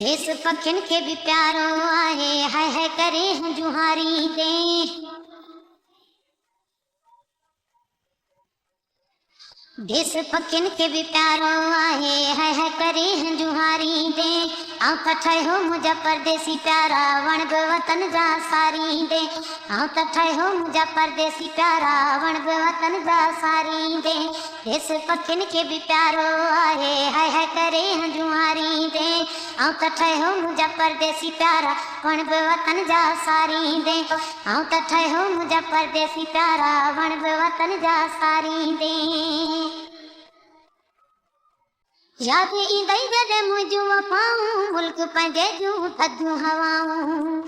देश पखिन के भी प्यारो आहे, है करे हैं जुहारी दे। देश पखिन के भी प्यारो आहे, है करे हैं जुहारी दे। आऊं त ठहियो मुंहिंजा परदेसी प्यारा, वण बि वतन जा सारी दे। आऊं त ठहियो मुंहिंजा परदेसी प्यारा, वण बि वतन जा सारी दे। देश पखिन के भी प्यारो आहे, है करे हैं जुहारी दे। आऊं त ठहियो मुंहिंजा परदेसी प्यारा, वण बि वतन जा सारी दे। आऊं त ठहियो मुंहिंजा परदेसी प्यारा, वण बि वतन जा सारी दे। याद ईंदई जॾहिं मुंहिंजूं वफ़ाऊं, मुल्क पंहिंजे जूं थधियूं हवाऊं।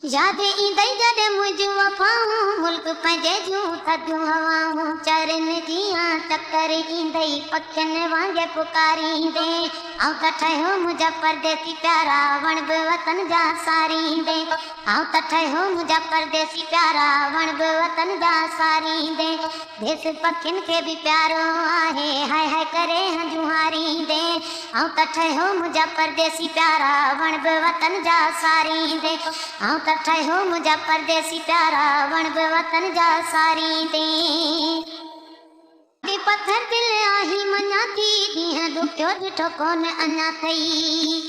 याद ईंदई जॾहिं मुंहिंजूं वफ़ाऊं, मुल्क पंहिंजे जूं थधियूं हवाऊं। चरनि जीअं टकर ईंदई, पखियुनि वांगुरु पुकारींदे। आऊं त ठहियो मुंहिंजा परदेसी प्यारा, वण बि वतन जा सारींदे। आऊं त ठहियो मुंहिंजा परदेसी प्यारा, वण बि वतन जा सारींदे। देश पखियुनि खे बि प्यारो आहे, है करे हैं जुहारींदे। आऊं त ठहियो मुंहिंजा परदेसी प्यारा, वण बि वतन जा सारींदे। आऊं त ठहियो मुंहिंजा परदेसी प्यारा, वण बि वतन जा सारींदे। पत्थर दिल आही मञा थी, ॾींहं ॾुखियो ॾिठो कोन अञा अथई।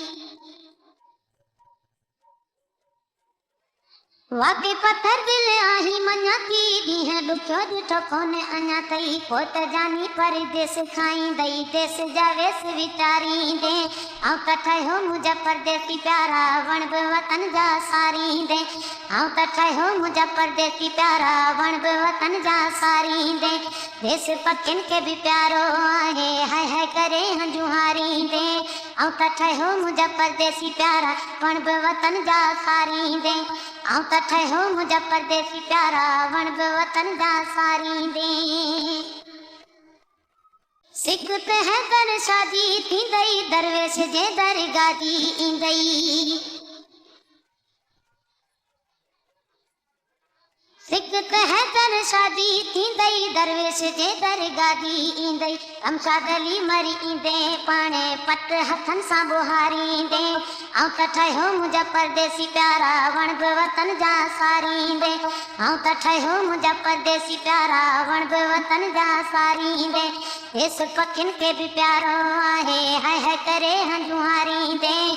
वाक़ई पत्थर दिल आही मञा थी, ॾींहं ॾुखियो ॾिठो कोन अञा अथई। को त जानी परदेस खाईंदई, देश जा वेस वीचारींदे। आऊं त ठहियो मुंहिंजा परदेसी प्यारा, वण बि वतन जा सारींदे। आऊं त ठहियो मुंहिंजा परदेसी प्यारा, वण बि वतन जा सारींदे। देश पखियुनि खे बि प्यारो आहे, है करे हैं जुहारींदे। आऊं त ठहियो मुंहिंजा परदेसी प्यारा, वण बि वतन जा सारींदे। आऊं त ठहियो मुंहिंजा परदेसी प्यारा, वण बि वतन जा सारींदे। सिक ते हैदर शादी थींदई, दरवेश जे दरगाह जी ईंदई। सिक ते हैदर शादी थींदई, दरवेश जे दरगाह जी ईंदई। कमशाद अली मरी ईंदे, पाणे पट हथनि सां बुहारींदे। आऊं त ठहियो मुंहिंजा परदेसी प्यारा, वण बि वतन जा सारींदे। आऊं त ठहियो मुंहिंजा परदेसी प्यारा, वण बि वतन जा सारींदे। देश पखियुनि खे बि प्यारो आहे, है करे हैं जुहारींदे।